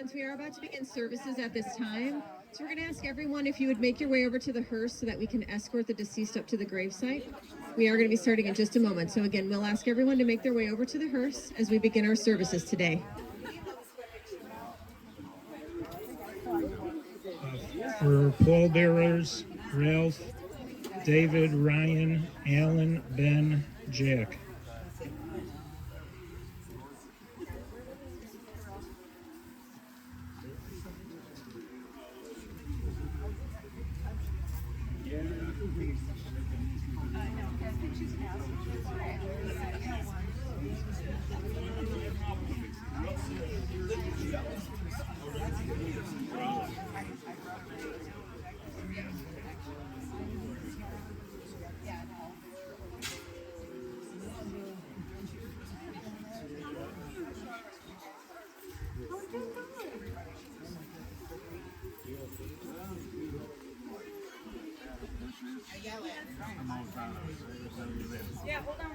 Friends, we are about to begin services at this time. So we're going to ask everyone if you would make your way over to the hearse so that we can escort the deceased up to the gravesite. We are going to be starting in just a moment. So again, we'll ask everyone to make their way over to the hearse as we begin our services today. For pallbearers, Ralph, David, Ryan, Alan, Ben, Jack. Yeah, hold on.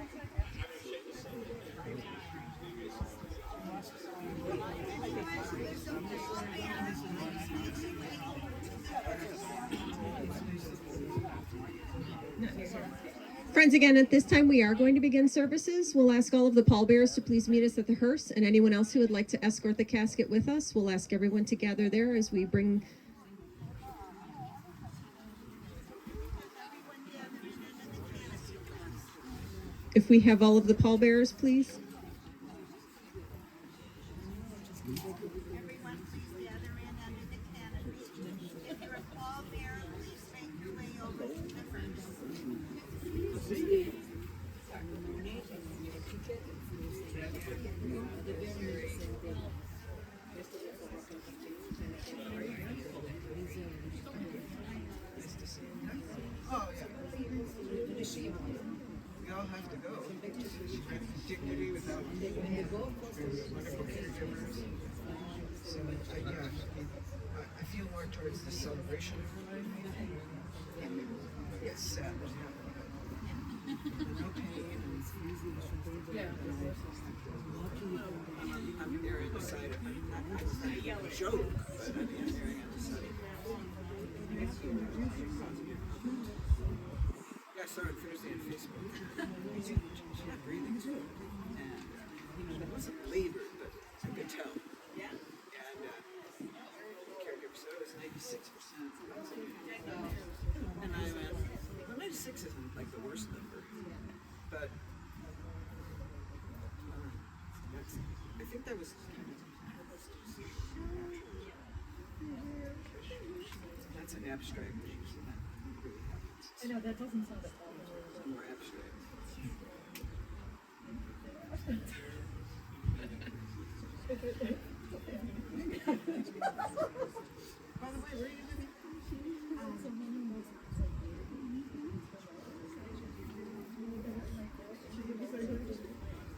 Friends, again, at this time, we are going to begin services. We'll ask all of the pallbearers to please meet us at the hearse, and anyone else who would like to escort the casket with us, we'll ask everyone to gather there as we bring... If we have all of the pallbearers, please. Everyone, please gather in under the canopy. If you're a pallbearer, please make your way over to the hearse. Oh, yeah. We all have to go. Dignity without wonderful caregivers. So, yeah, I feel more towards the celebration of life. It's sad. No pain. Yeah. I'm very excited. I'm not a joke, but I'm very excited. Yeah, I saw it Thursday on Facebook. She's not breathing too. And it wasn't labored, but I could tell. Yeah. And the caregiver said it was 96%. And I went, well, 96 isn't like the worst number. But I think that was that's an abstract thing. So that really happens. I know, that doesn't sound at all. It's more abstract. By the way, where are you living?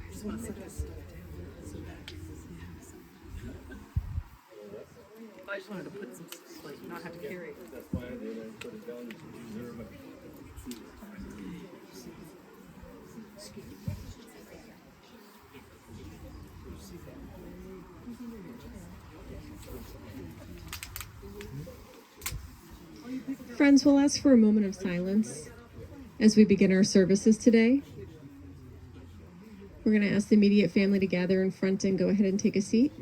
I just want to set this stuff down. I just wanted to put some, like, not have to carry. That's why they didn't put it down to zero. Friends, we'll ask for a moment of silence as we begin our services today. We're going to ask the immediate family to gather in front and go ahead and take a seat.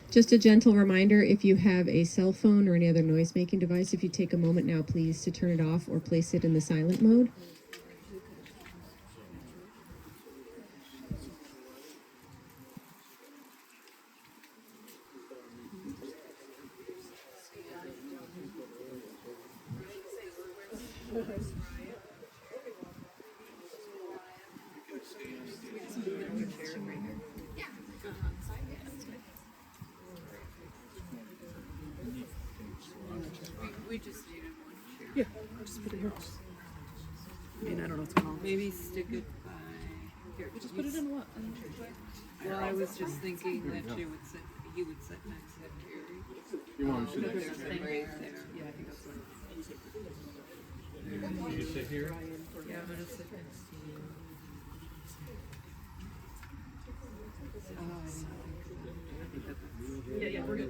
Just a gentle reminder, if you have a cell phone or any other noise-making device, if you take a moment now, please, to turn it off or place it in the silent mode. We just needed one chair. Yeah, I'll just put it here. I mean, I don't know what's going on. Maybe stick it by here. Just put it in what? Well, I was just thinking that he would sit next to Carrie. You want to sit There's next a to thing me? right there. Yeah, I think that's what. You sit here? Yeah, I'm gonna sit next to you. Oh, I didn't think of that. Yeah, yeah, we're good.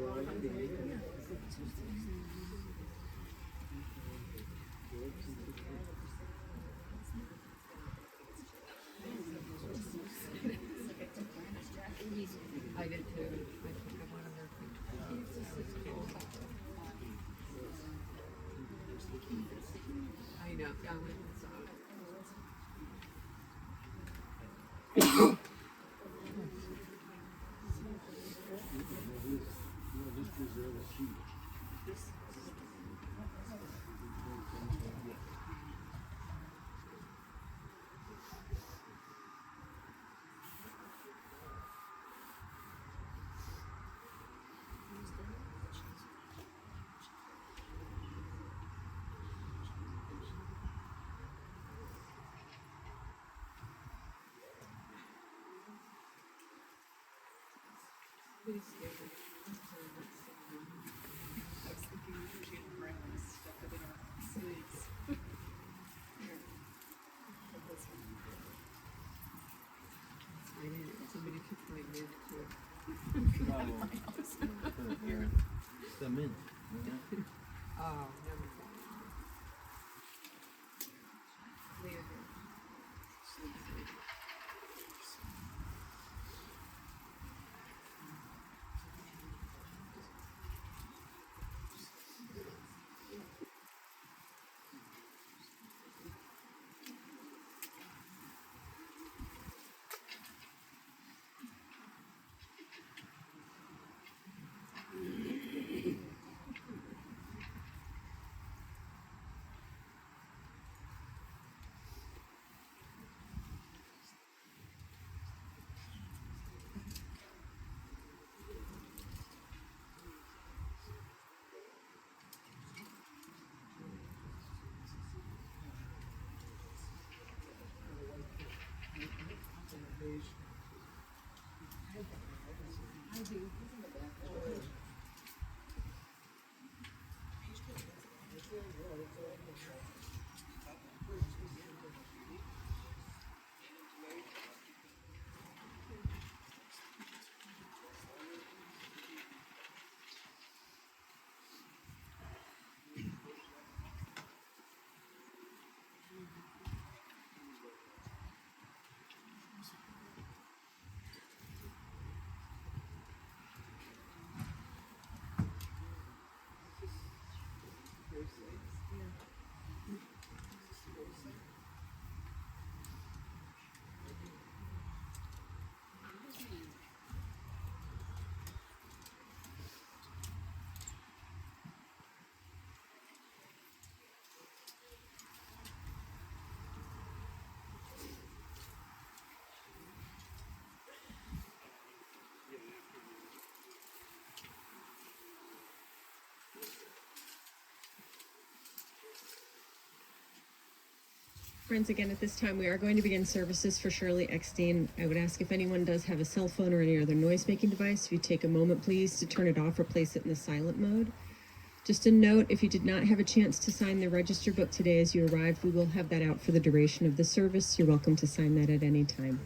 I did too. I think I wanted her to. I know. I went and saw it. I did. Somebody took my mint too. The mint. Oh, never mind. Leave it. Friends, again, at this time, we are going to begin services for Shirley Eckstein. I would ask if anyone does have a cell phone or any other noise-making device, if you take a moment, please, to turn it off or place it in the silent mode. Just a note, if you did not have a chance to sign the register book today as you arrived, we will have that out for the duration of the service. You're welcome to sign that at any time.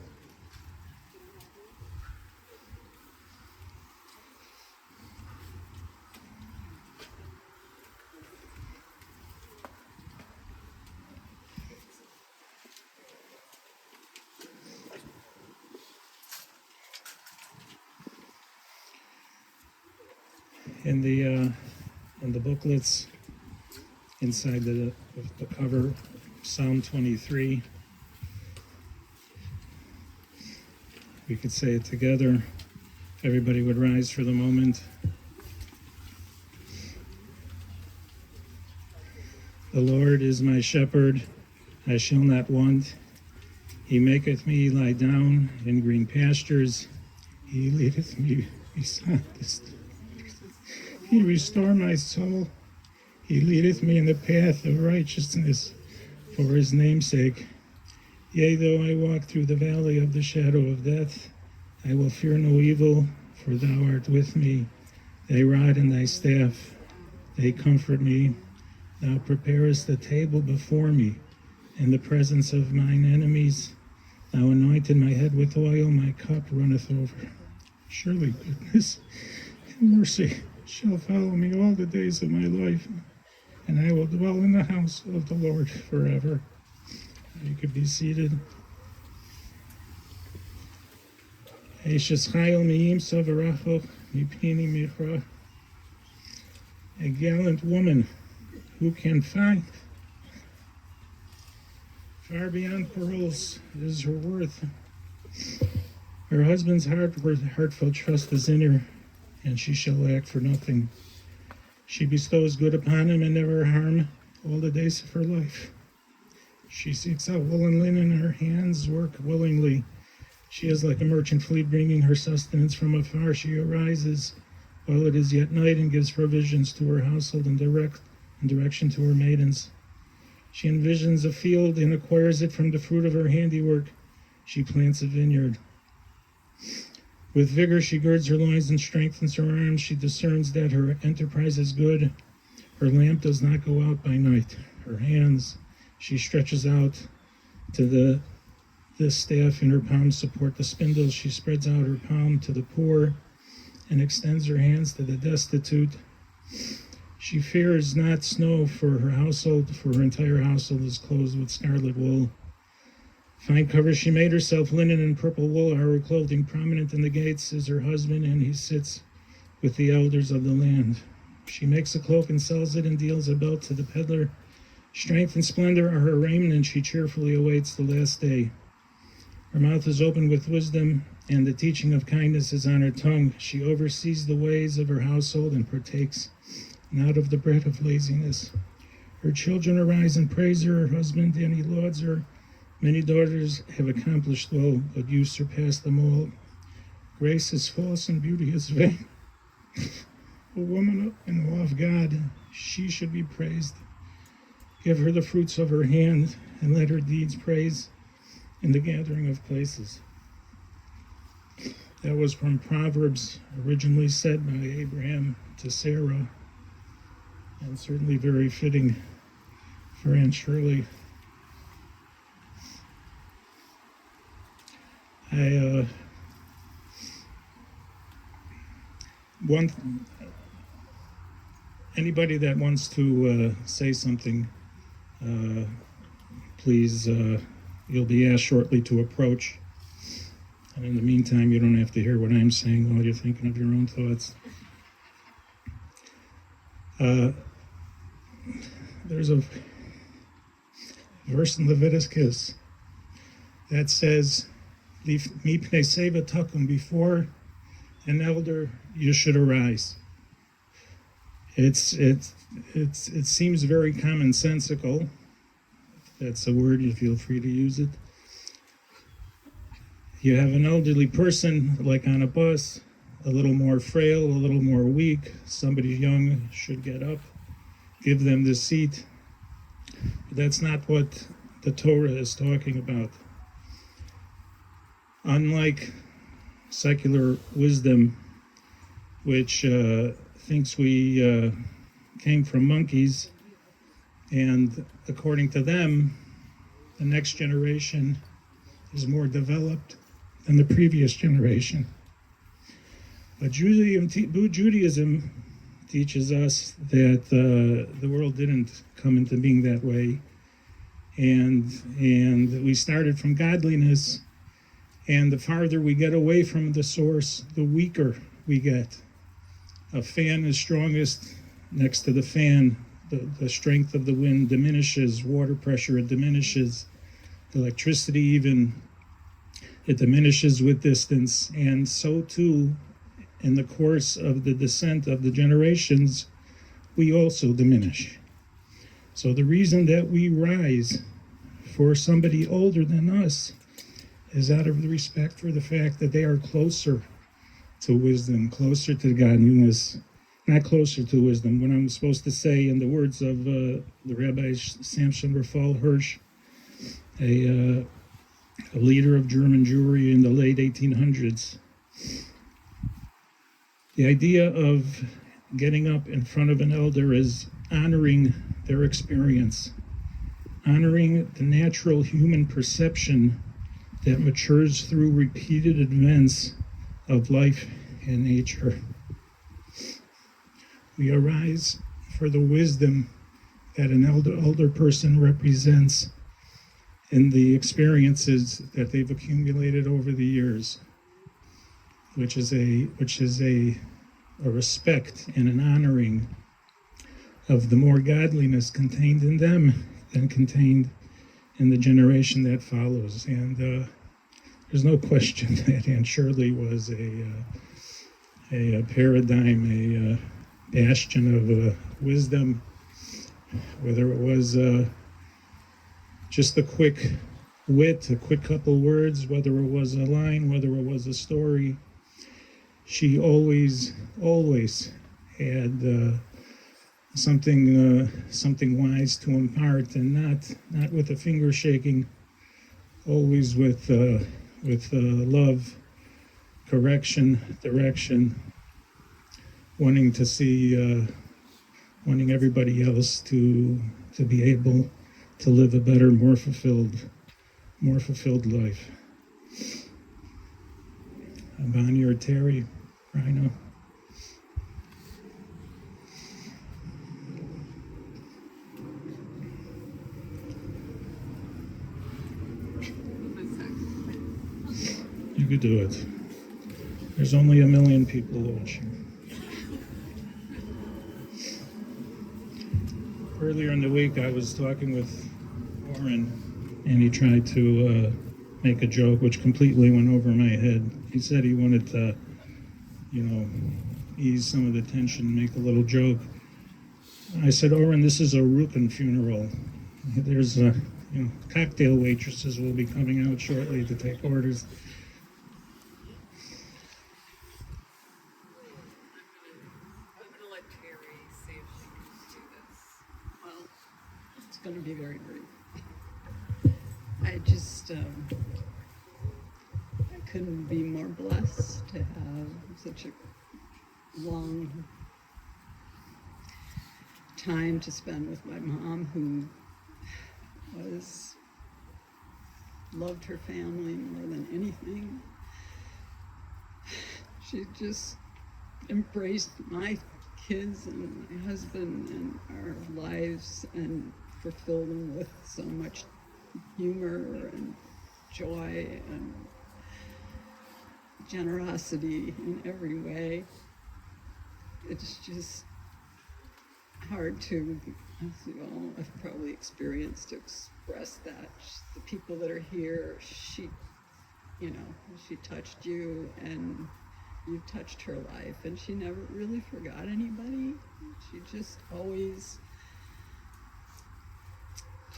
In the booklets inside the cover, Psalm 23. We could say it together. If everybody would rise for the moment. The Lord is my shepherd, I shall not want. He maketh me lie down in green pastures. He leadeth me beside the still. He restore my soul. He leadeth me in the path of righteousness for his name's sake. Yea, though I walk through the valley of the shadow of death, I will fear no evil, for thou art with me. Thy rod and thy staff, they comfort me. Thou preparest a table before me in the presence of mine enemies. Thou anointed my head with oil, my cup runneth over. Surely goodness and mercy shall follow me all the days of my life, and I will dwell in the house of the Lord forever. You could be seated. A gallant woman who can find. Far beyond pearls is her worth. Her husband's heartfelt trust is in her, and she shall lack for nothing. She bestows good upon him and never harm all the days of her life. She seeks out wool and linen, her hands work willingly. She is like a merchant fleet bringing her sustenance from afar. She arises while it is yet night and gives provisions to her household and direction to her maidens. She envisions a field and acquires it from the fruit of her handiwork. She plants a vineyard. With vigor she girds her loins and strengthens her arms. She discerns that her enterprise is good. Her lamp does not go out by night. Her hands she stretches out to the staff in her palms support the spindle. She spreads out her palm to the poor and extends her hands to the destitute. She fears not snow for her household, for her entire household is clothed with scarlet wool. Fine covers she made herself, linen and purple wool are her clothing. Prominent in the gates is her husband, and he sits with the elders of the land. She makes a cloak and sells it, and deals a belt to the peddler. Strength and splendor are her raiment, and she cheerfully awaits the last day. Her mouth is open with wisdom, and the teaching of kindness is on her tongue. She oversees the ways of her household and partakes not of the bread of laziness. Her children arise and praise her husband, and he lauds her. Many daughters have accomplished well, but you surpass them all. Grace is false and beauty is vain. A woman in awe of God, she should be praised. Give her the fruits of her hand, and let her deeds praise in the gathering of places. That was from Proverbs, originally said by Abraham to Sarah, and certainly very fitting for Aunt Shirley. Anybody that wants to say something, please, you'll be asked shortly to approach. And in the meantime, you don't have to hear what I'm saying while you're thinking of your own thoughts. There's a verse in Leviticus that says, before an elder you should arise. It seems very commonsensical. If that's a word, you feel free to use it. You have an elderly person, like on a bus, a little more frail, a little more weak. Somebody young should get up, give them the seat. But that's not what the Torah is talking about. Unlike secular wisdom, which thinks we came from monkeys, and according to them, the next generation is more developed than the previous generation. But Judaism teaches us that the world didn't come into being that way, and we started from godliness. And the farther we get away from the source, the weaker we get. A fan is strongest next to the fan. The strength of the wind diminishes, water pressure diminishes, electricity even, it diminishes with distance. And so too, in the course of the descent of the generations, we also diminish. So the reason that we rise for somebody older than us is out of the respect for the fact that they are closer to wisdom, closer to godliness, not closer to wisdom. When I'm supposed to say, in the words of the Rabbi Samson Raphael Hirsch, a leader of German Jewry in the late 1800s, the idea of getting up in front of an elder is honoring their experience, honoring the natural human perception that matures through repeated events of life and nature. We arise for the wisdom that an older person represents in the experiences that they've accumulated over the years, which is a respect and an honoring of the more godliness contained in them than contained in the generation that follows. And there's no question that Aunt Shirley was a paradigm, a bastion of wisdom, whether it was just a quick wit, a quick couple words, whether it was a line, whether it was a story. She always had something wise to impart, and not with a finger shaking, always with love, correction, direction, wanting to see, wanting everybody else to be able to live a better, more fulfilled life. Bonnie or Terry, Rhino. You could do it. There's only 1 million people watching. Earlier in the week, I was talking with Warren, and he tried to make a joke, which completely went over my head. He said he wanted to, ease some of the tension, make a little joke. I said, Oren, this is a Rukin funeral. There's cocktail waitresses will be coming out shortly to take orders. I'm gonna let Terry see if she can do this. Well, it's going to be very brief. I just, I couldn't be more blessed to have such a long time to spend with my mom, who loved her family more than anything. She just embraced my kids and my husband and our lives and fulfilled them with so much humor and joy and generosity in every way. It's just hard to, as you all have probably experienced, to express that. The people that are here, she touched you and you touched her life, and she never really forgot anybody. She just always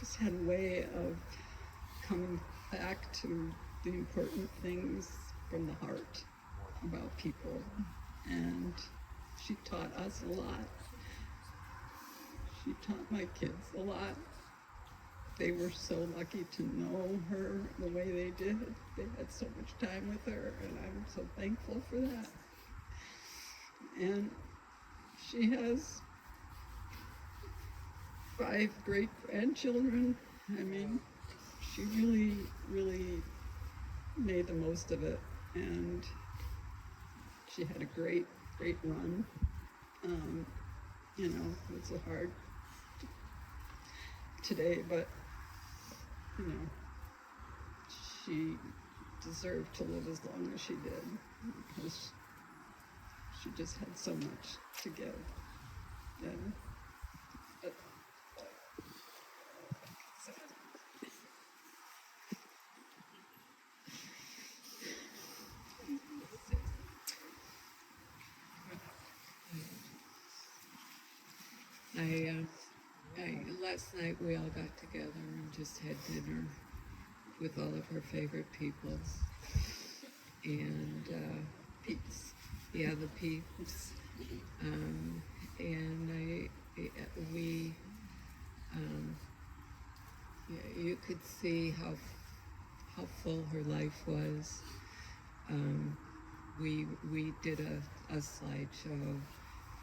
just had a way of coming back to the important things from the heart about people, and she taught us a lot. She taught my kids a lot. They were so lucky to know her the way they did. They had so much time with her, and I'm so thankful for that. And she has 5 great grandchildren. I mean, she really, really made the most of it, and she had a great run. It's a hard today, but she deserved to live as long as she did, because she just had so much to give. And Last night we all got together and just had dinner with all of her favorite people. And peeps. yeah, the peeps. You could see how full her life was. We did a slideshow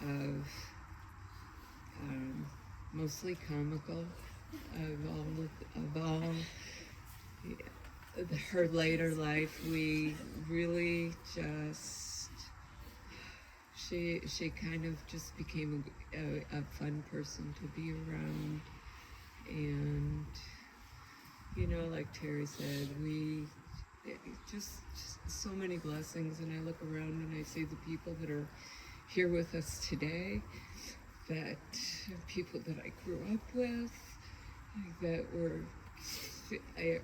of mostly comical, of all her later life, we really just, she kind of just became a fun person to be around. And, you know, like Terry said, just so many blessings. And I look around and I see the people that are here with us today, that people that I grew up with, that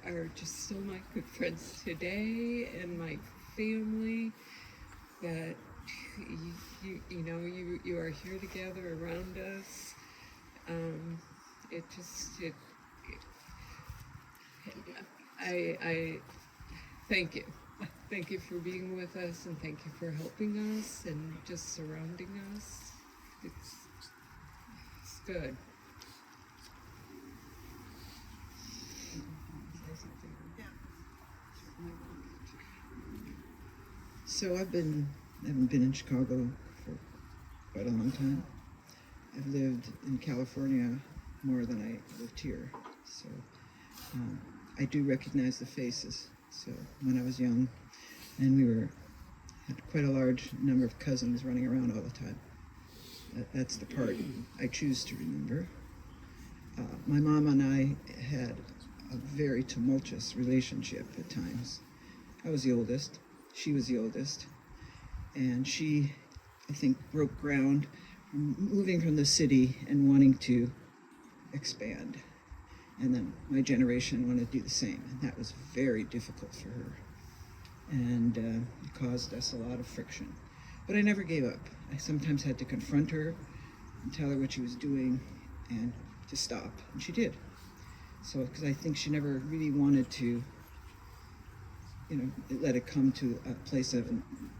are just so my good friends today, and my family, that you are here together around us. I thank you. Thank you for being with us, and thank you for helping us and just surrounding us. It's good. So I haven't been in Chicago for quite a long time. I've lived in California more than I lived here. So I do recognize the faces. So when I was young, and had quite a large number of cousins running around all the time. That's the part I choose to remember. My mom and I had a very tumultuous relationship at times. I was the oldest. She was the oldest. And she, I think, broke ground moving from the city and wanting to expand. And then my generation wanted to do the same. And that was very difficult for her. And it caused us a lot of friction. But I never gave up. I sometimes had to confront her and tell her what she was doing and to stop. And she did. So, because I think she never really wanted to, let it come to a place of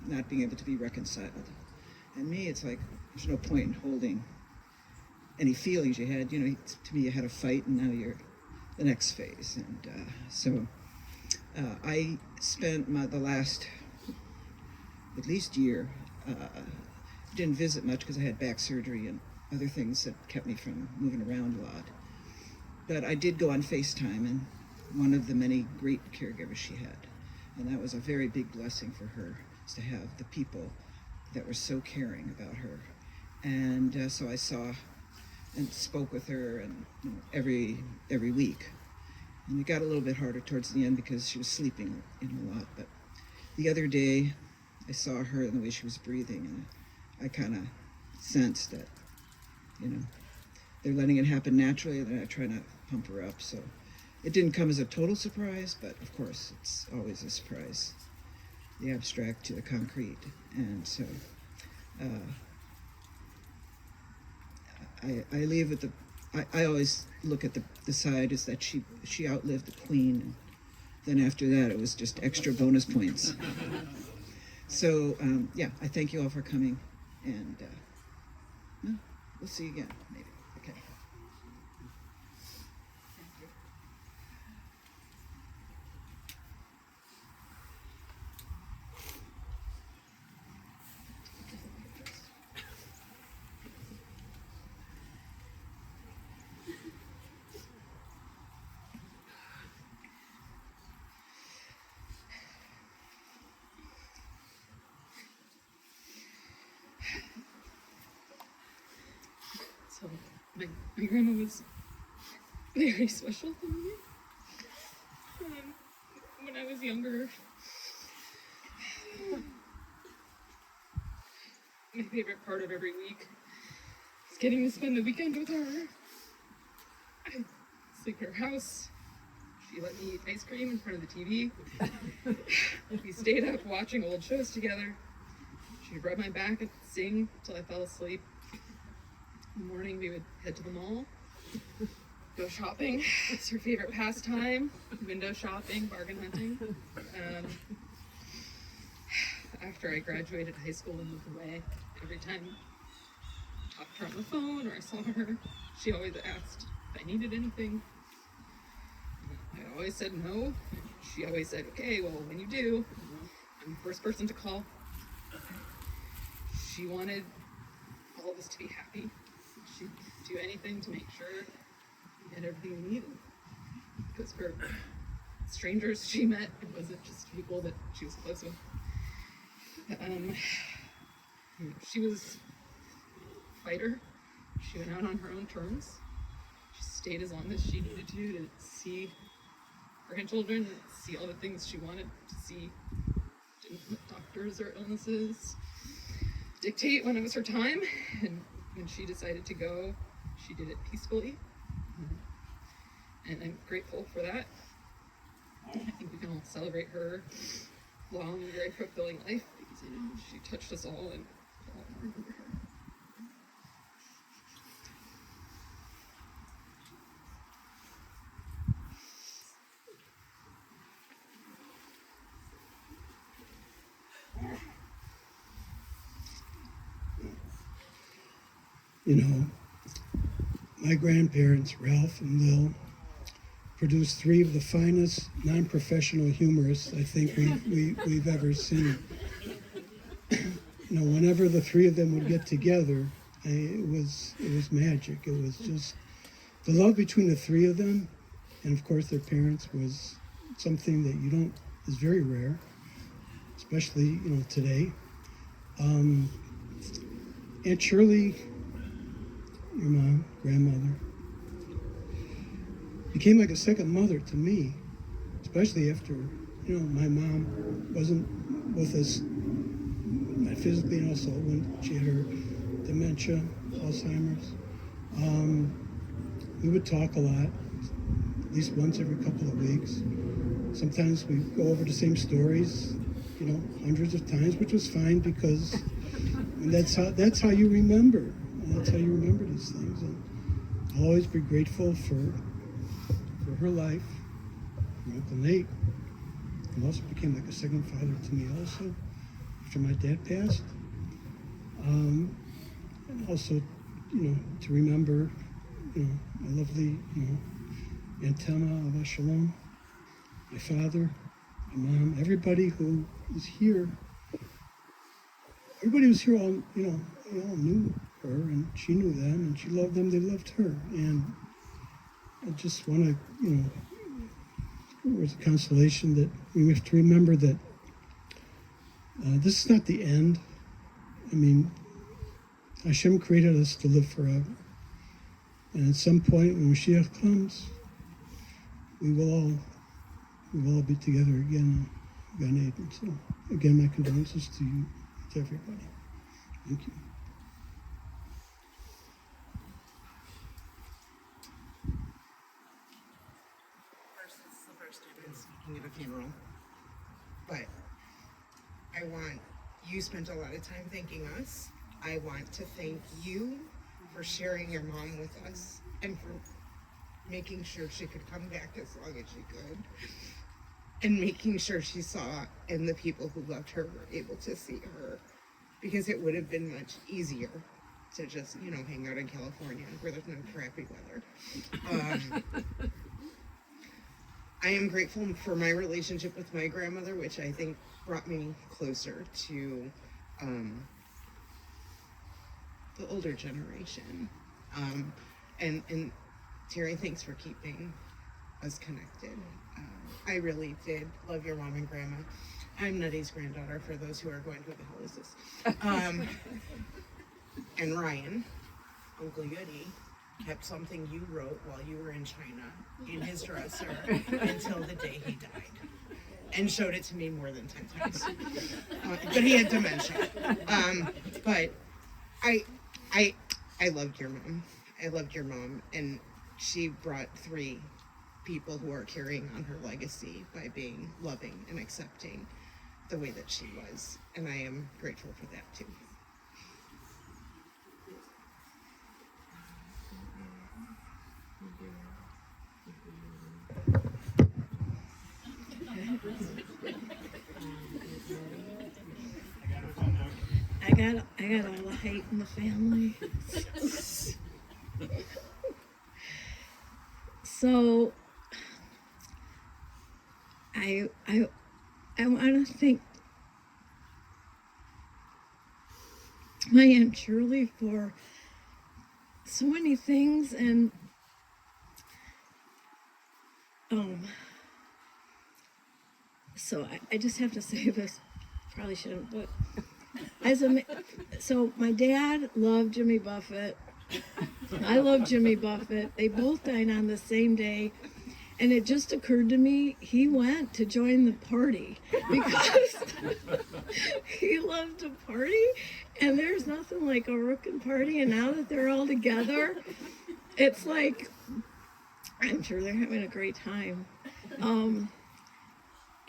not being able to be reconciled. And me, it's like, there's no point in holding any feelings you had. To me, you had a fight, and now you're the next phase. And so I spent the last, at least year, didn't visit much because I had back surgery and other things that kept me from moving around a lot. But I did go on FaceTime, and one of the many great caregivers she had. And that was a very big blessing for her, is to have the people that were so caring about her. And so I saw and spoke with her, and every week. And it got a little bit harder towards the end because she was sleeping a lot. But the other day, I saw her and the way she was breathing, and I kind of sensed that, they're letting it happen naturally. They're not trying to pump her up. So it didn't come as a total surprise, but of course, it's always a surprise. The abstract to the concrete. And so I leave with I always look at the side is that she outlived the queen. And then after that, it was just extra bonus points. So, I thank you all for coming. And we'll see you again, maybe. Okay. So my grandma was very special to me. When I was younger, my favorite part of every week was getting to spend the weekend with her. I'd sleep at her house. She let me eat ice cream in front of the TV. We stayed up watching old shows together. She'd rub my back and sing till I fell asleep. In the morning, we would head to the mall, go shopping. It's her favorite pastime, window shopping, bargain hunting. After I graduated high school and moved away, every time I talked to her on the phone or I saw her, she always asked if I needed anything. I always said no. She always said, okay, well, when you do, I'm the first person to call. She wanted all of us to be happy. She'd do anything to make sure we had everything we needed. Because for strangers she met. It wasn't just people that she was close with. She was a fighter. She went out on her own terms. She stayed as long as she needed to see grandchildren, see all the things she wanted to see. Didn't let doctors or illnesses dictate when it was her time. And when she decided to go, she did it peacefully. And I'm grateful for that. I think we can all celebrate her long, very fulfilling life because she touched us all and we all remember her. You know, my grandparents, Ralph and Lil, produced three of the finest non-professional humorists I think we've ever seen. You know, whenever the three of them would get together, it was magic. It was just the love between the three of them, and of course their parents, was something that is very rare, especially today. Aunt Shirley, your mom, grandmother, became like a second mother to me, especially after, my mom wasn't with us, not physically, and also when she had her dementia, Alzheimer's. We would talk a lot, at least once every couple of weeks. Sometimes we go over the same stories, hundreds of times, which was fine because that's how you remember. That's how you remember these things. And I'll always be grateful for her life, for Uncle Nate, who also became like a second father to me also, after my dad passed. And also, to remember, my lovely, Antenna of Shalom, my father, my mom, everybody who was here. Everybody was here, all, they all knew her, and she knew them, and she loved them, they loved her. And I just want to, it was a consolation that we have to remember that this is not the end. I mean, Hashem created us to live forever. And at some point when Mashiach comes, we will all be together again in Gan Eden. So again, my condolences to you, to everybody. Thank you. First, this is the first time I'm speaking at a funeral, but you spent a lot of time thanking us. I want to thank you for sharing your mom with us and for making sure she could come back as long as she could, and making sure she saw and the people who loved her were able to see her, because it would have been much easier to just, hang out in California where there's no crappy weather. I am grateful for my relationship with my grandmother, which I think brought me closer to the older generation. And Terry, thanks for keeping us connected. I really did love your mom and grandma. I'm Nutty's granddaughter, for those who are going, who the hell is this? And Ryan, Uncle Yudi, kept something you wrote while you were in China in his dresser until the day he died, and showed it to me more than 10 times. But he had dementia. But I loved your mom. I loved your mom, and she brought 3 people who are carrying on her legacy by being loving and accepting the way that she was, and I am grateful for that too. I got all the hate in the family. So I want to thank my Aunt Shirley for so many things, and So I just have to say this. Probably shouldn't, but so my dad loved Jimmy Buffett. I love Jimmy Buffett. They both died on the same day. And it just occurred to me, he went to join the party because he loved to party. And there's nothing like a rookin' party. And now that they're all together, it's like, I'm sure they're having a great time.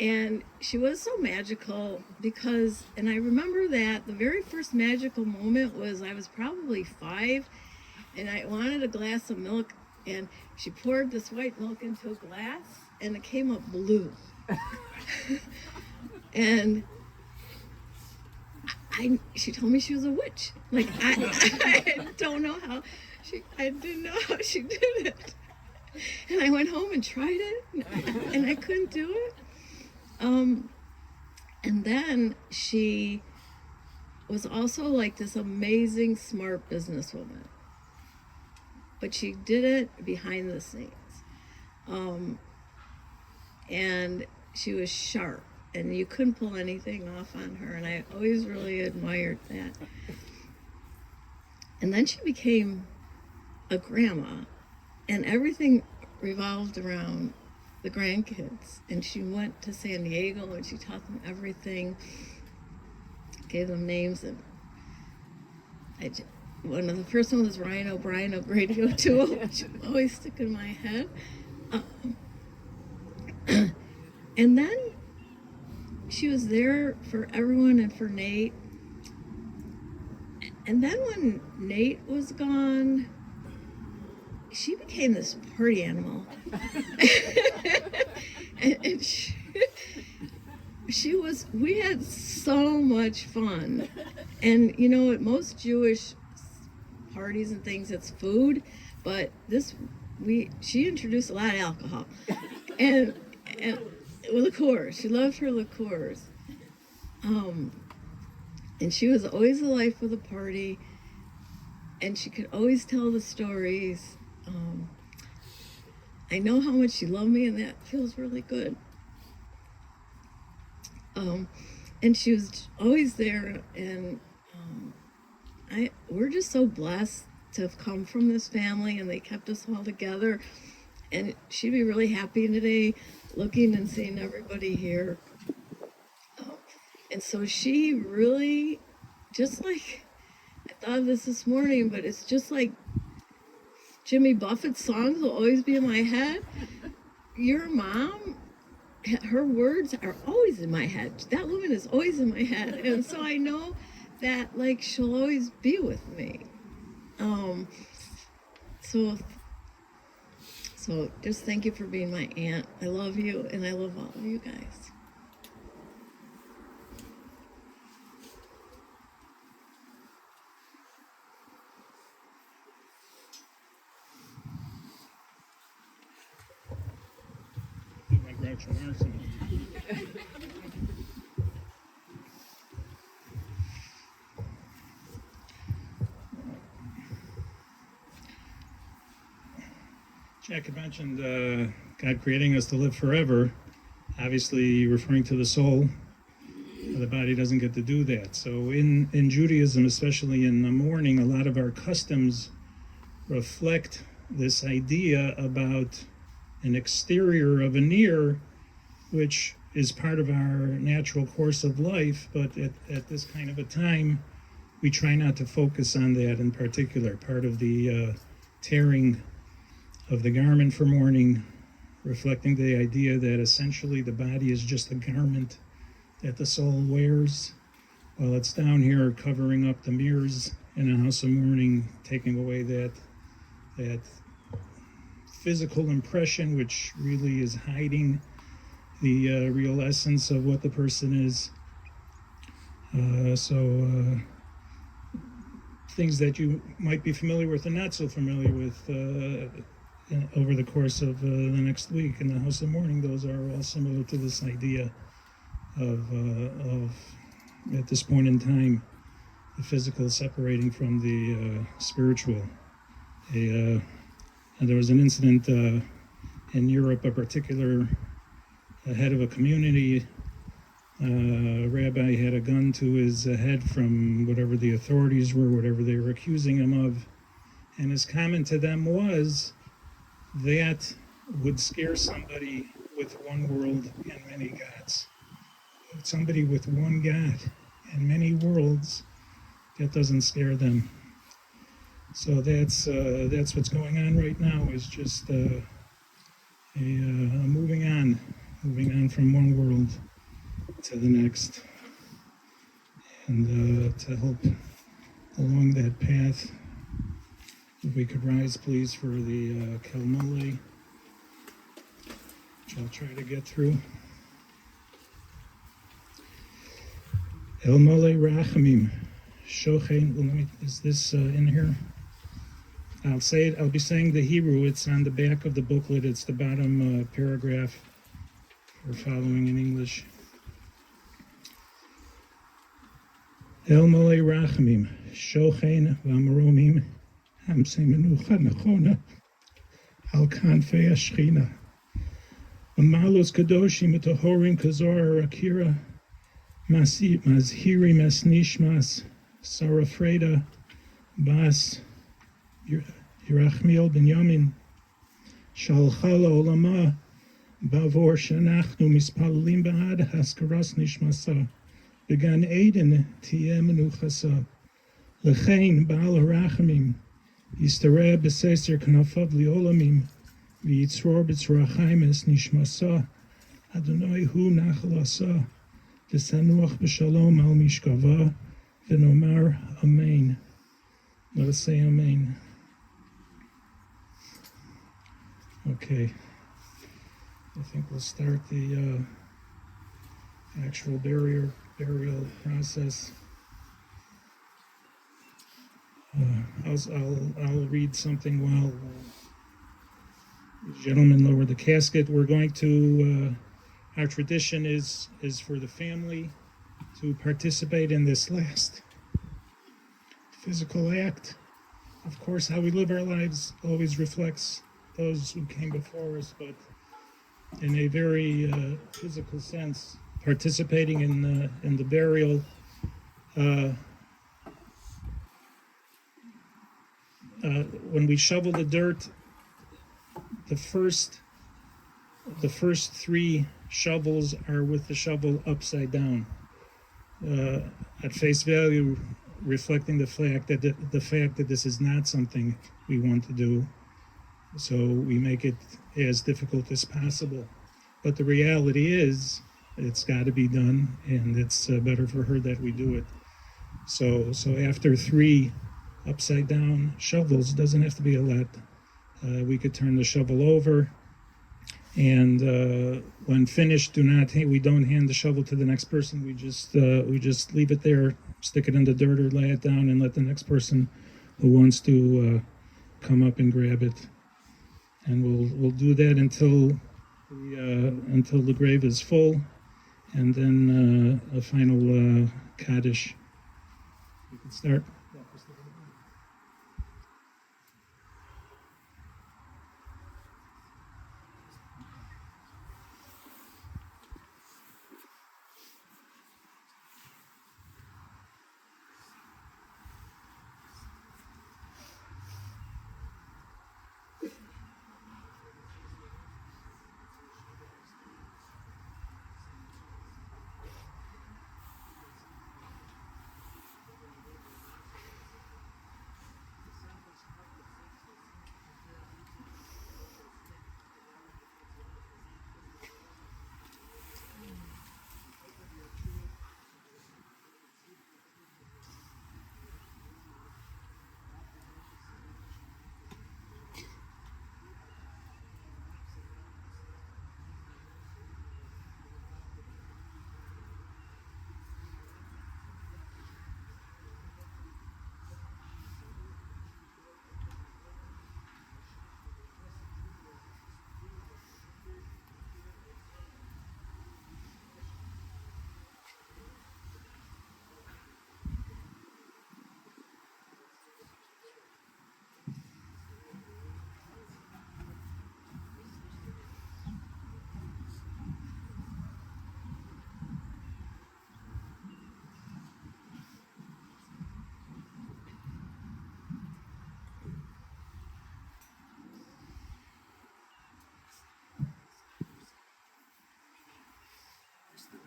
And she was so magical because, and I remember that the very first magical moment was I was probably 5 and I wanted a glass of milk, and she poured this white milk into a glass and it came up blue. And she told me she was a witch. Like, I don't know how I didn't know how she did it. And I went home and tried it and I couldn't do it. And then she was also like this amazing, smart businesswoman. But she did it behind the scenes. And she was sharp, and you couldn't pull anything off on her, and I always really admired that. And then she became a grandma, and everything revolved around the grandkids. And she went to San Diego, and she taught them everything, gave them names, and one of the first one was Ryan O'Brien of Radio 2, which always stuck in my head. And then she was there for everyone and for Nate. And then when Nate was gone, she became this party animal. and we had so much fun. And you know, at most Jewish parties and things, it's food, but she introduced a lot of alcohol and liqueurs. She loved her liqueurs, and she was always the life of the party, and she could always tell the stories. I know how much she loved me, and that feels really good. And she was always there, and we're just so blessed to have come from this family, and they kept us all together. And she'd be really happy today looking and seeing everybody here. And so she really, just like, I thought of this morning, but it's just like Jimmy Buffett's songs will always be in my head. Your mom, her words are always in my head. That woman is always in my head. And so I know that, like, she'll always be with me. So just thank you for being my aunt. I love you, and I love all of you guys. My Groucho Marx song. Jack had mentioned God creating us to live forever, obviously referring to the soul. The body doesn't get to do that. So in Judaism, especially in the morning, a lot of our customs reflect this idea about an exterior of a veneer, which is part of our natural course of life, but at this kind of a time, we try not to focus on that in particular. Part of the tearing of the garment for mourning, reflecting the idea that essentially the body is just a garment that the soul wears while it's down here covering up the mirrors in a house of mourning, taking away that physical impression, which really is hiding the real essence of what the person is. Things that you might be familiar with and not so familiar with over the course of the next week in the House of Mourning, those are all similar to this idea of at this point in time, the physical separating from the spiritual. And there was an incident in Europe, a particular head of a community Rabbi had a gun to his head from whatever the authorities were, whatever they were accusing him of. And his comment to them was that would scare somebody with one world and many gods. Somebody with one God and many worlds, that doesn't scare them. So that's what's going on right now, is just moving on from one world to the next. And to help along that path, if we could rise, please, for the Kelmole, which I'll try to get through. El Mole Rachamim, Shochein. Is this in here? I'll say it. I'll be saying the Hebrew. It's on the back of the booklet. It's the bottom paragraph. We're following in English. El Mole Rachamim, Shochein V'Amromim, Hamsei Menucha Nechona, Al Kanfei Ashchina, Amalos Kadoshim Etohorim Kazor Akira, Mazhirim Es Nishmas, Sarafreda, Bas, Yerachmiel Ben Yamin, Shalchala Olama, Bavor Shanachnu Mispalalim Ba'ad Haskaras Nishmasa, Began Eden Tieh Menuchasa, Lechein Baal Harachamim, Yistareh B'Seser Knafav Liolamim, V'Yitzror B'Tzrachaim Es Nishmasa, Adonai Hu Nachalasa, V'Sanuach B'Shalom Al Mishkava, V'Nomar Amen. Let us say Amen. Okay. I think we'll start the actual burial process. I'll read something while the gentlemen lower the casket. We're going to, our tradition is for the family to participate in this last physical act. Of course, how we live our lives always reflects those who came before us, but in a very physical sense, participating in the burial. When we shovel the dirt, the first three shovels are with the shovel upside down, at face value, reflecting the fact that this is not something we want to do. So we make it as difficult as possible. But the reality is, it's got to be done, and it's better for her that we do it. So after three upside down shovels, doesn't have to be a lot. We could turn the shovel over, and when finished, we don't hand the shovel to the next person. We just leave it there, stick it in the dirt, or lay it down, and let the next person who wants to come up and grab it. And we'll do that until the grave is full, and then a final Kaddish. We can start.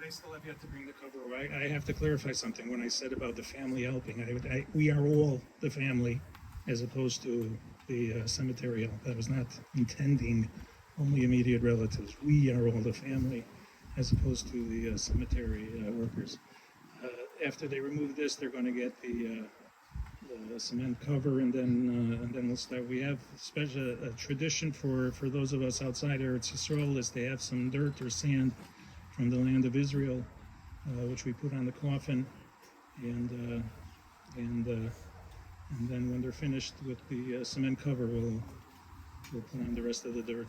I still have yet to bring the cover over. I have to clarify something when I said about the family helping. We are all the family, as opposed to the cemetery help. I was not intending only immediate relatives. We are all the family, as opposed to the cemetery workers. After they remove this, they're going to get the cement cover, and then we'll start. We have a tradition for those of us outside Eretz Yisrael is they have some dirt or sand from the land of Israel, which we put on the coffin, and then when they're finished with the cement cover, we'll put on the rest of the dirt.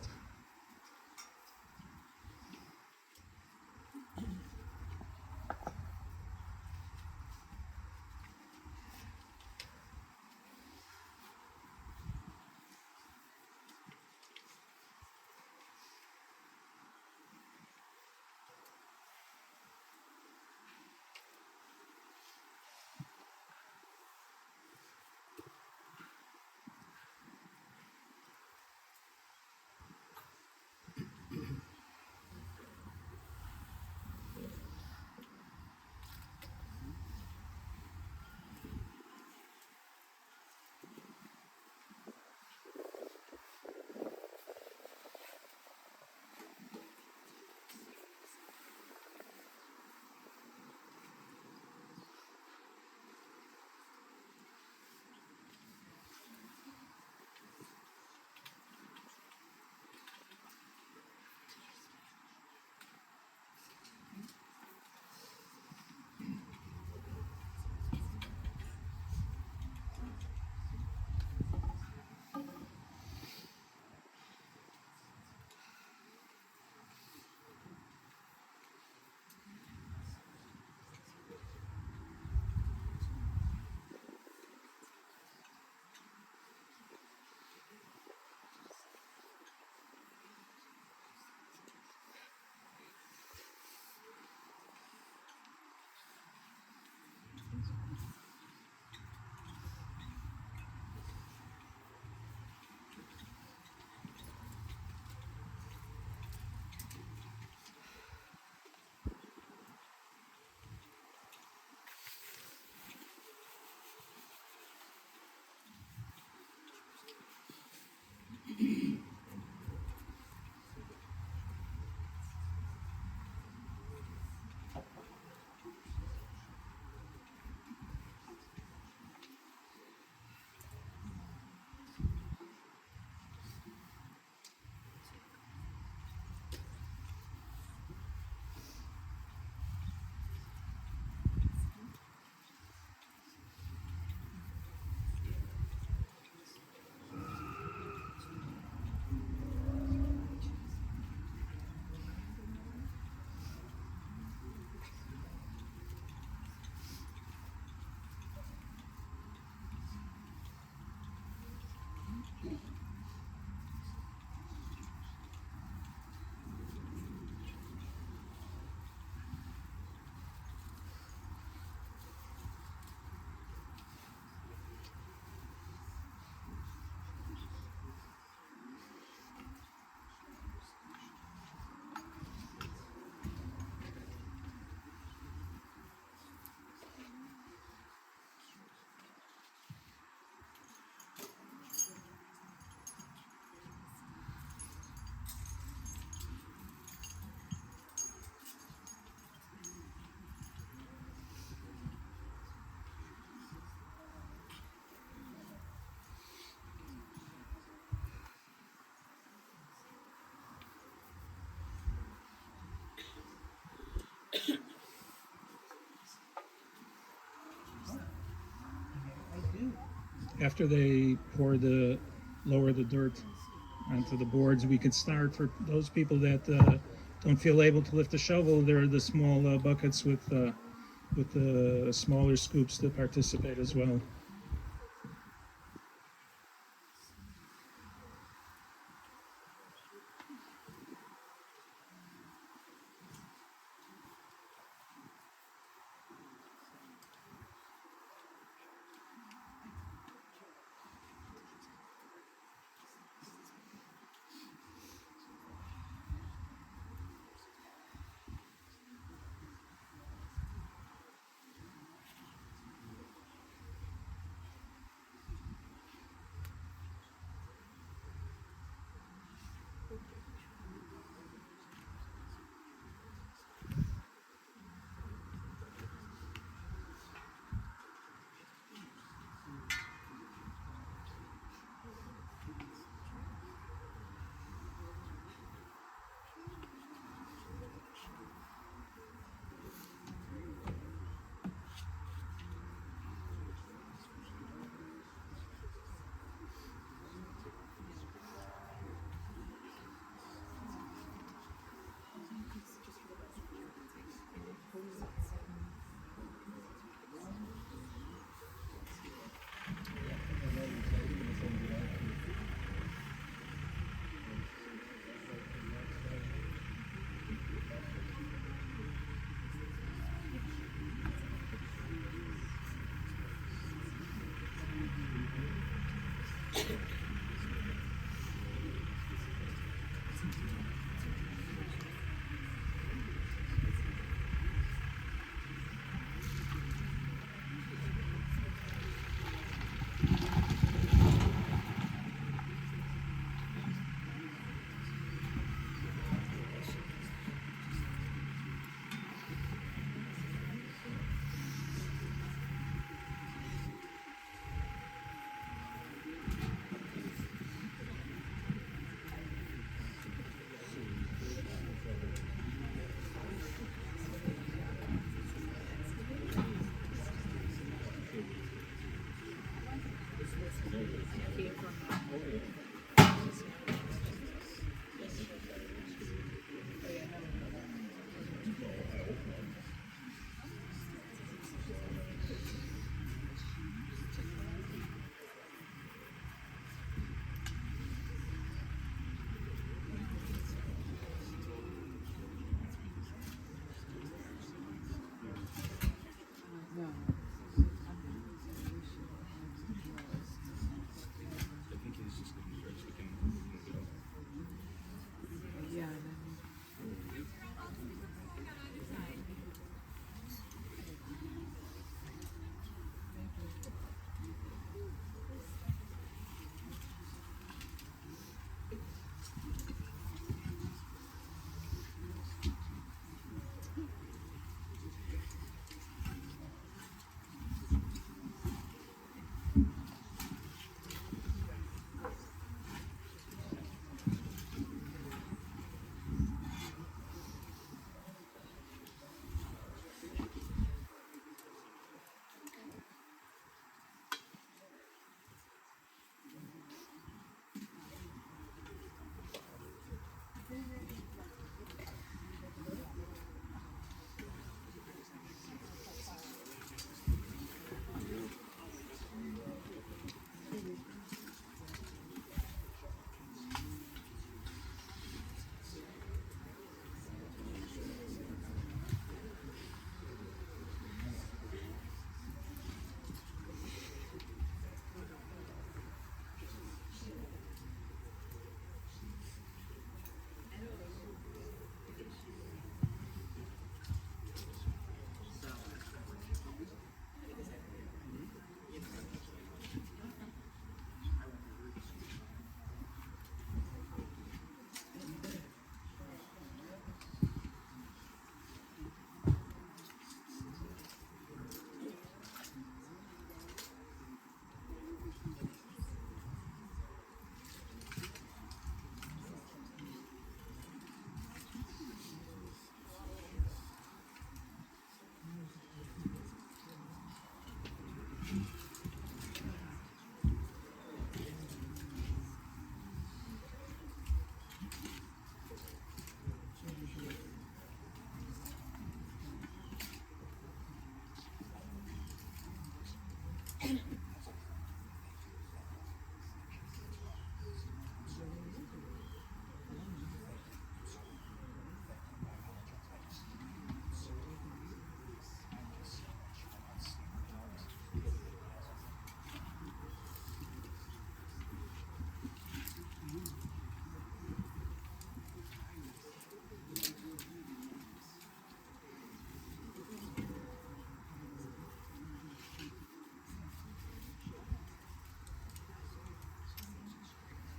After they lower the dirt onto the boards, we could start for those people that don't feel able to lift a shovel. There are the small buckets with the smaller scoops that participate as well.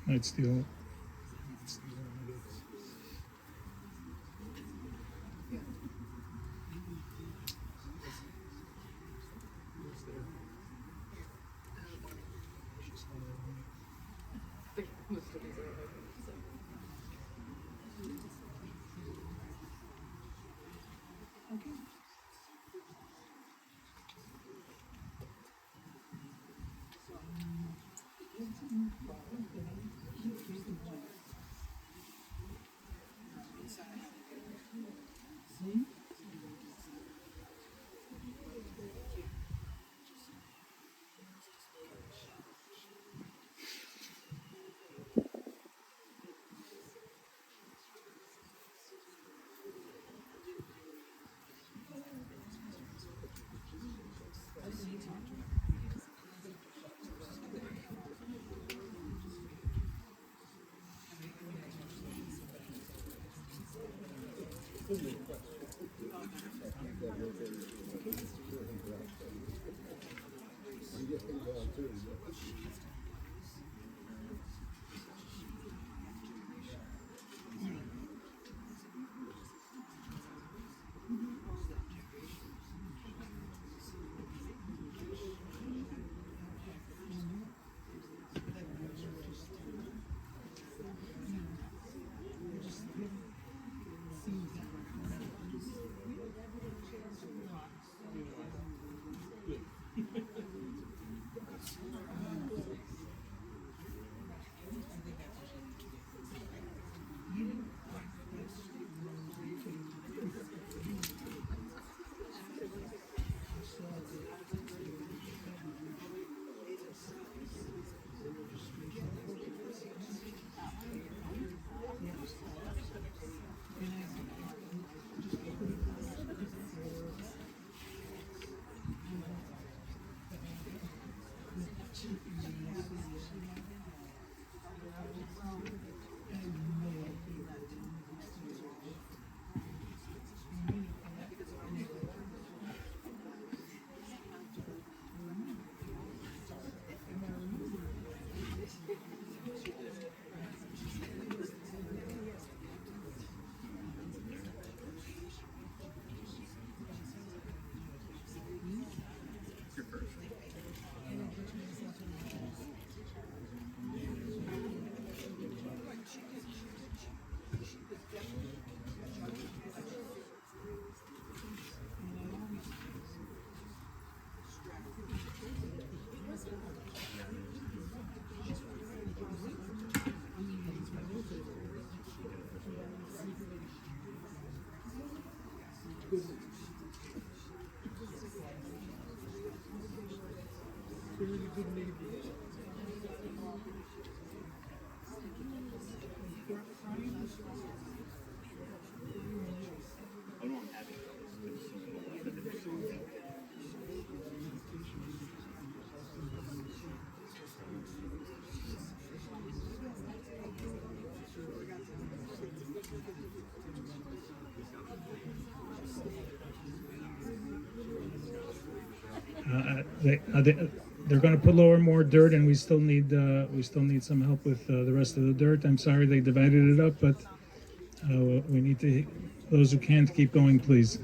That's the old. They're going to put lower more dirt, and we still need some help with the rest of the dirt. I'm sorry they divided it up, but we need to, those who can't, keep going, please.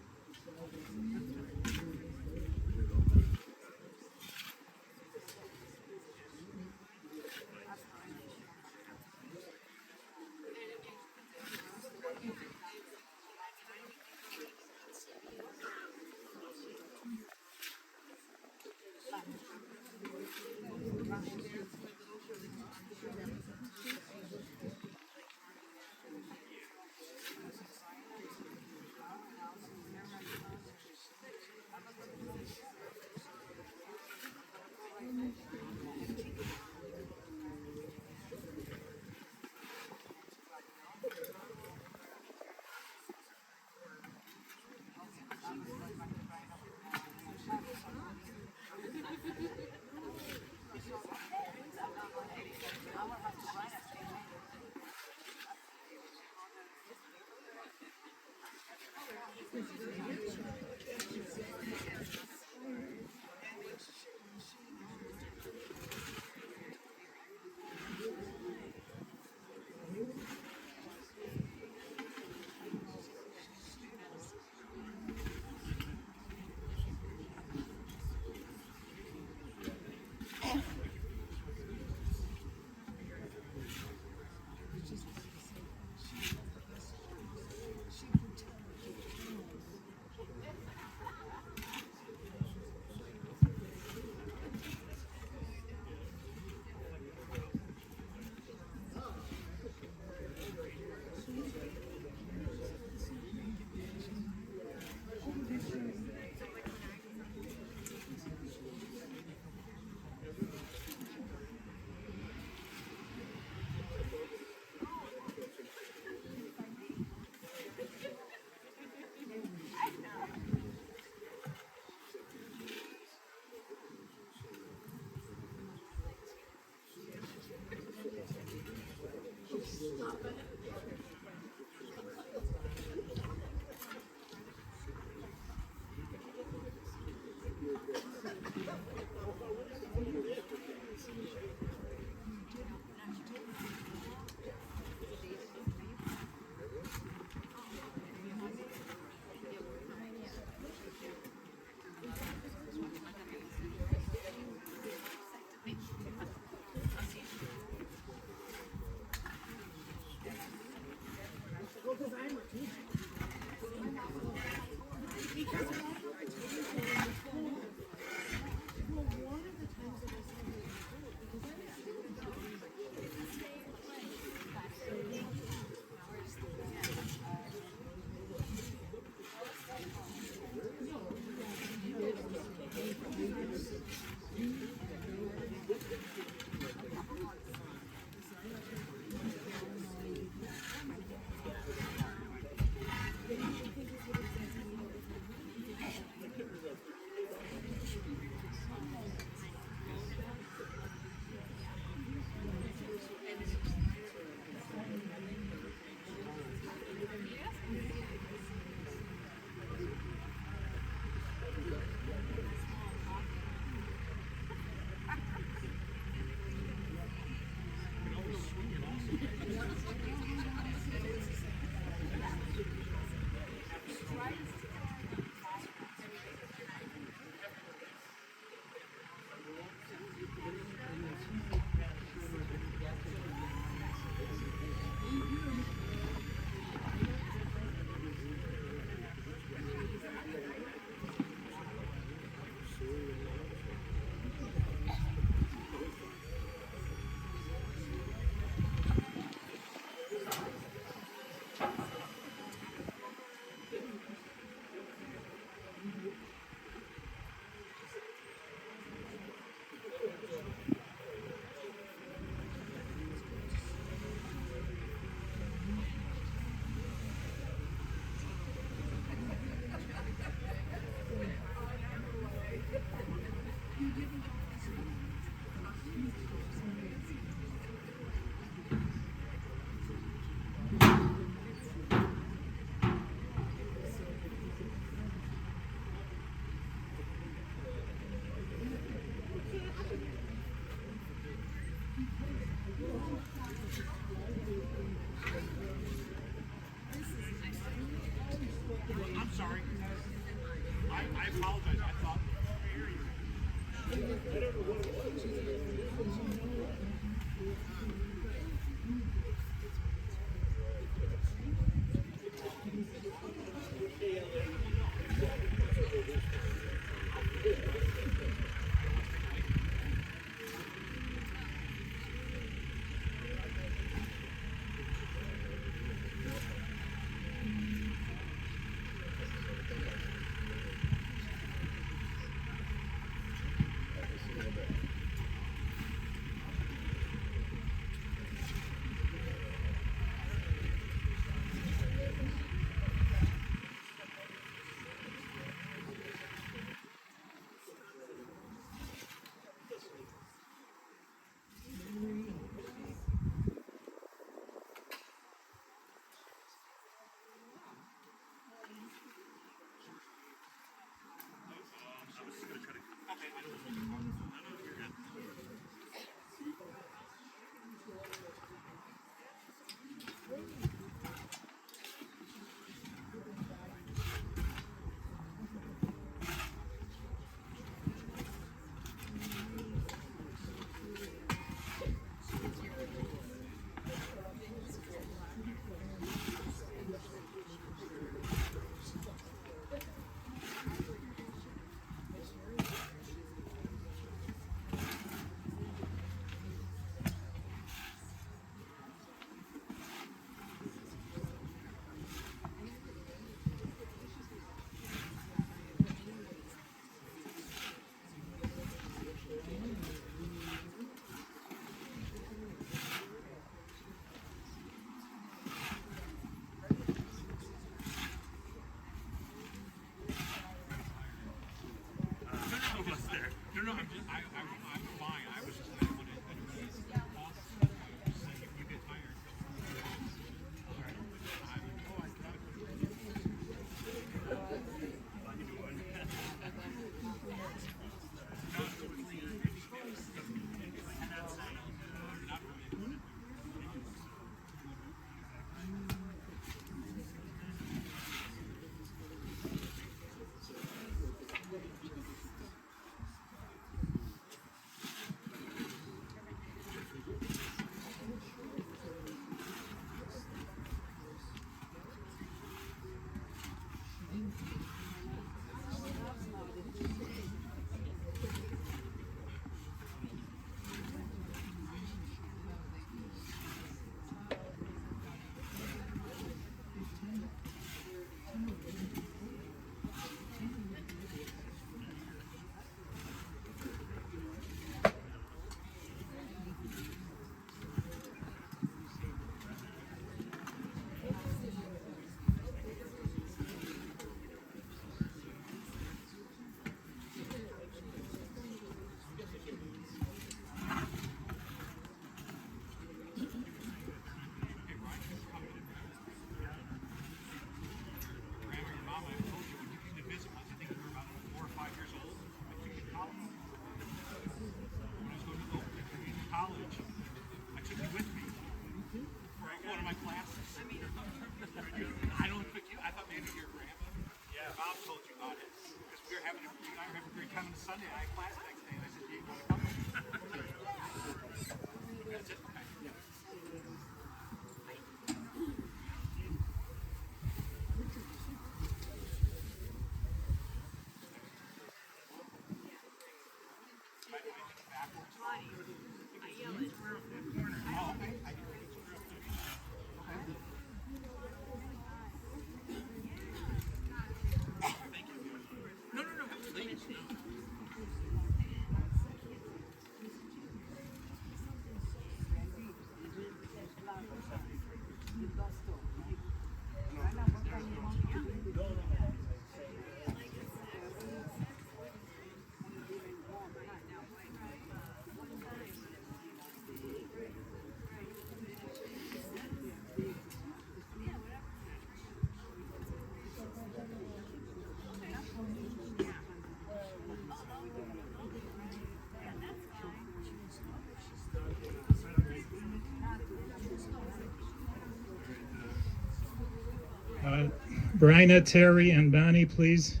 Bryna, Terry, and Bonnie, please,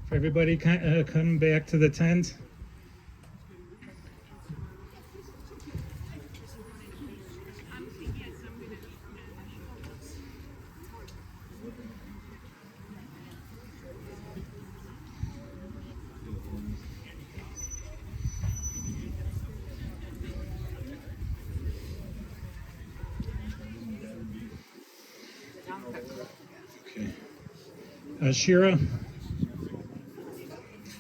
for everybody come back to the tent. Okay. Shira,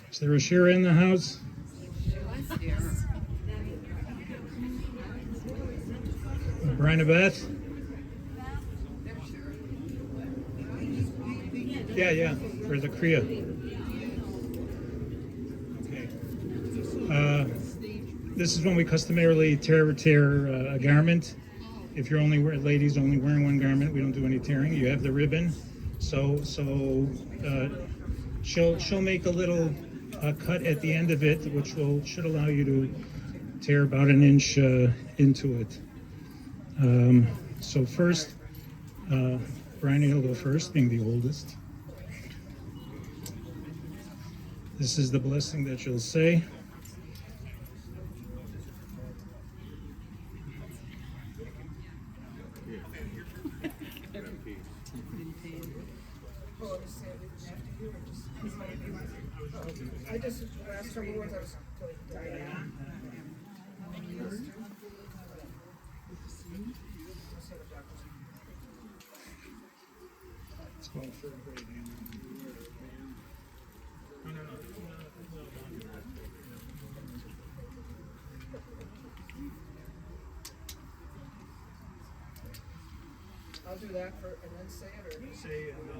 is there a Shira in the house? Bryna Beth? Yeah, for the Kriya. Okay. This is when we customarily tear a garment. If you're ladies only wearing one garment, we don't do any tearing. You have the ribbon, so she'll make a little cut at the end of it, which should allow you to tear about an inch into it. So first, Brian will go first, being the oldest. This is the blessing that you'll say. I just asked her words. I was I'll do that and then say it, or Say it and then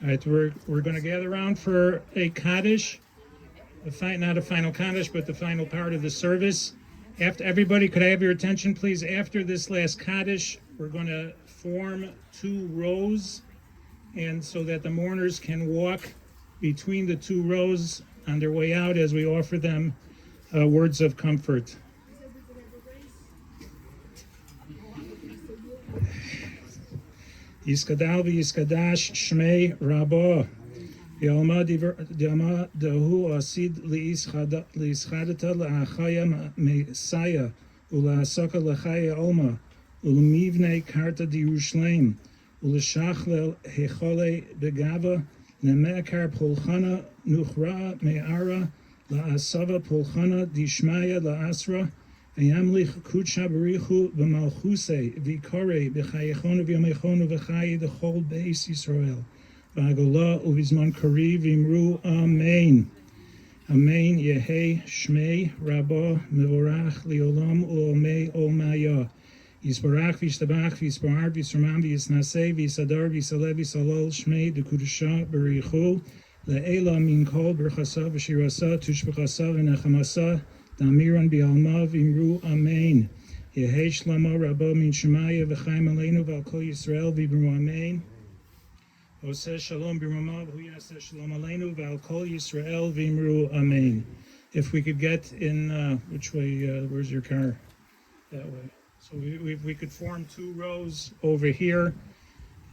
All right, we're going to gather around for a Kaddish, not a final Kaddish, but the final part of the service. After everybody, could I have your attention, please? After this last Kaddish, we're going to form 2 rows, and so that the mourners can walk between the 2 rows on their way out as we offer them words of comfort. Yiskadal v'yiskadash shmei Rabba v'yalma dahu asid li'ischadata la'achaya mesaya ula'asaka l'chaya olma u'lemivnei karta d'Yerushalayim u'l'shach le'hechole begava ne'me'akar pulchana nuchra me'ara la'asava pulchana d'ishmaya la'asra V'yamlich kudsha berichu v'malchuse v'kore b'chayechonu v'yomechonu v'chayi d'chol beis Yisrael v'agola uvizman kari v'imru amen. Amen Yehe Shmei Rabba Mevorach Leolam Uomei Omaya Yisbarach Vishtabach Visbar Visramam Visnase Visadar Visale Visalol Shmei Dekudusha Berichu Le'ela Min Kol Berchasa V'shirasa Tushbechasa V'nechamasa Damiran Bialma Vimru Amen Yehe Shlama Rabba Min Shemaya V'chaim Aleinu V'al Kol Yisrael V'imru Amen Oseh Shalom B'Ramav Hu Yaseh Shalom Aleinu V'al Kol Yisrael V'imru Amen. If we could get in, which way, where's your car? That way. So we could form 2 rows over here,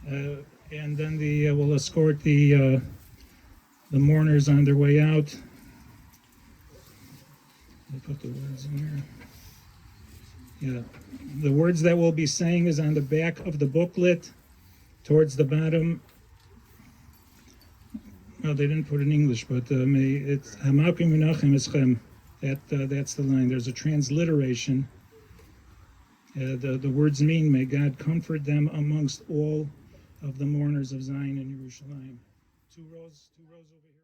and then we'll escort the mourners on their way out. I'll put the words in there. Yeah. The words that we'll be saying is on the back of the booklet, towards the bottom. No, they didn't put it in English, but it's Hamakim Menachem Eschem. That's the line. There's a transliteration. The words mean, may God comfort them amongst all of the mourners of Zion and Jerusalem. 2 rows over here.